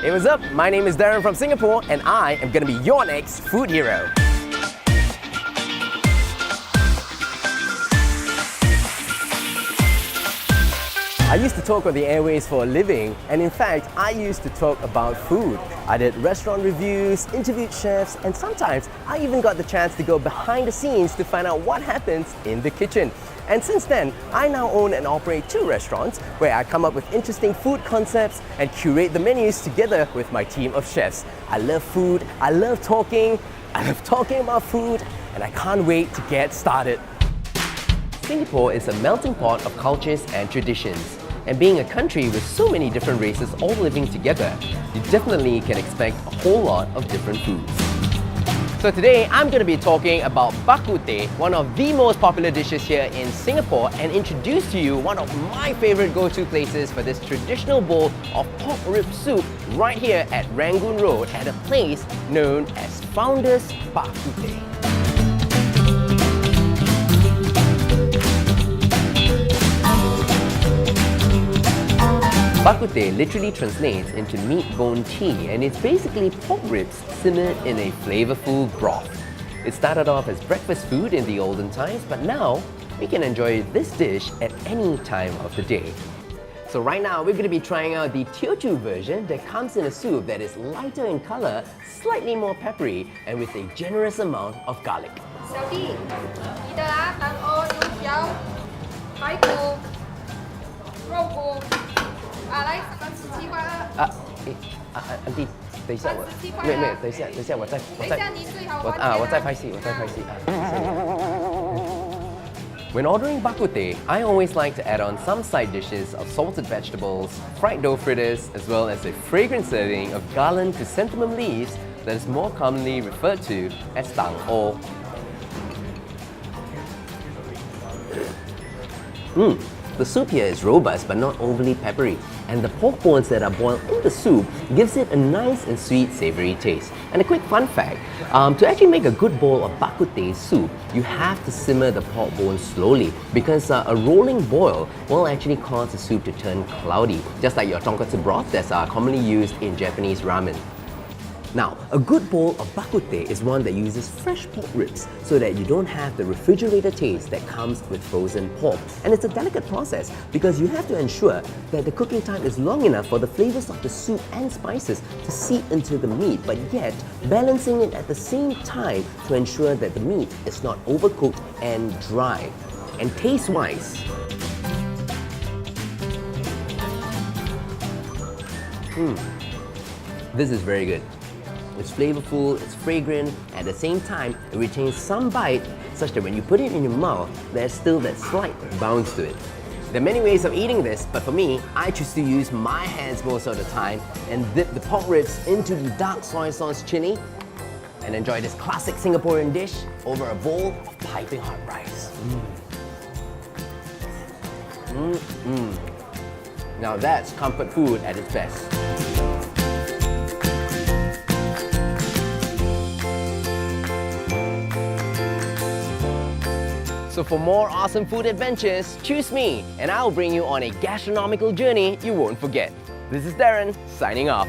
Hey, what's up? My name is Darren from Singapore and I am gonna be your next food hero. I used to talk on the airways for a living, and in fact, I used to talk about food. I did restaurant reviews, interviewed chefs, and sometimes I even got the chance to go behind the scenes to find out what happens in the kitchen. And since then, I now own and operate 2 restaurants where I come up with interesting food concepts and curate the menus together with my team of chefs. I love food, I love talking about food, and I can't wait to get started. Singapore is a melting pot of cultures and traditions. And being a country with so many different races all living together, you definitely can expect a whole lot of different foods. So today, I'm going to be talking about bak kut teh, one of the most popular dishes here in Singapore, and introduce to you one of my favorite go-to places for this traditional bowl of pork rib soup right here at Rangoon Road at a place known as Founders Bak Kut Teh. Bak kut teh literally translates into meat bone tea, and it's basically pork ribs simmered in a flavorful broth. It started off as breakfast food in the olden times, but now we can enjoy this dish at any time of the day. So right now we're going to be trying out the Teochew version that comes in a soup that is lighter in color, slightly more peppery, and with a generous amount of garlic. 小弟，你的蛋鹅、油条、排骨、肉骨。 来，37块2。安迪，等一下我，等一下我再拍戏。When ordering bak kut teh, I always like to add on some side dishes of salted vegetables, fried dough fritters, as well as a fragrant serving of garland chrysanthemum leaves that is more commonly referred to as tang o. The soup here is robust but not overly peppery, and the pork bones that are boiled in the soup gives it a nice and sweet savoury taste. And a quick fun fact, to actually make a good bowl of bak kut teh soup, you have to simmer the pork bones slowly because a rolling boil will actually cause the soup to turn cloudy, just like your tonkatsu broth that's commonly used in Japanese ramen. Now, a good bowl of bak kut teh is one that uses fresh pork ribs so that you don't have the refrigerator taste that comes with frozen pork. And it's a delicate process because you have to ensure that the cooking time is long enough for the flavors of the soup and spices to seep into the meat, but yet balancing it at the same time to ensure that the meat is not overcooked and dry. And taste-wise, this is very good. It's flavorful, it's fragrant, at the same time it retains some bite such that when you put it in your mouth, there's still that slight bounce to it. There are many ways of eating this, but for me, I choose to use my hands most of the time and dip the pork ribs into the dark soy sauce chili and enjoy this classic Singaporean dish over a bowl of piping hot rice. Now that's comfort food at its best. So for more awesome food adventures, choose me, and I'll bring you on a gastronomical journey you won't forget. This is Darren, signing off.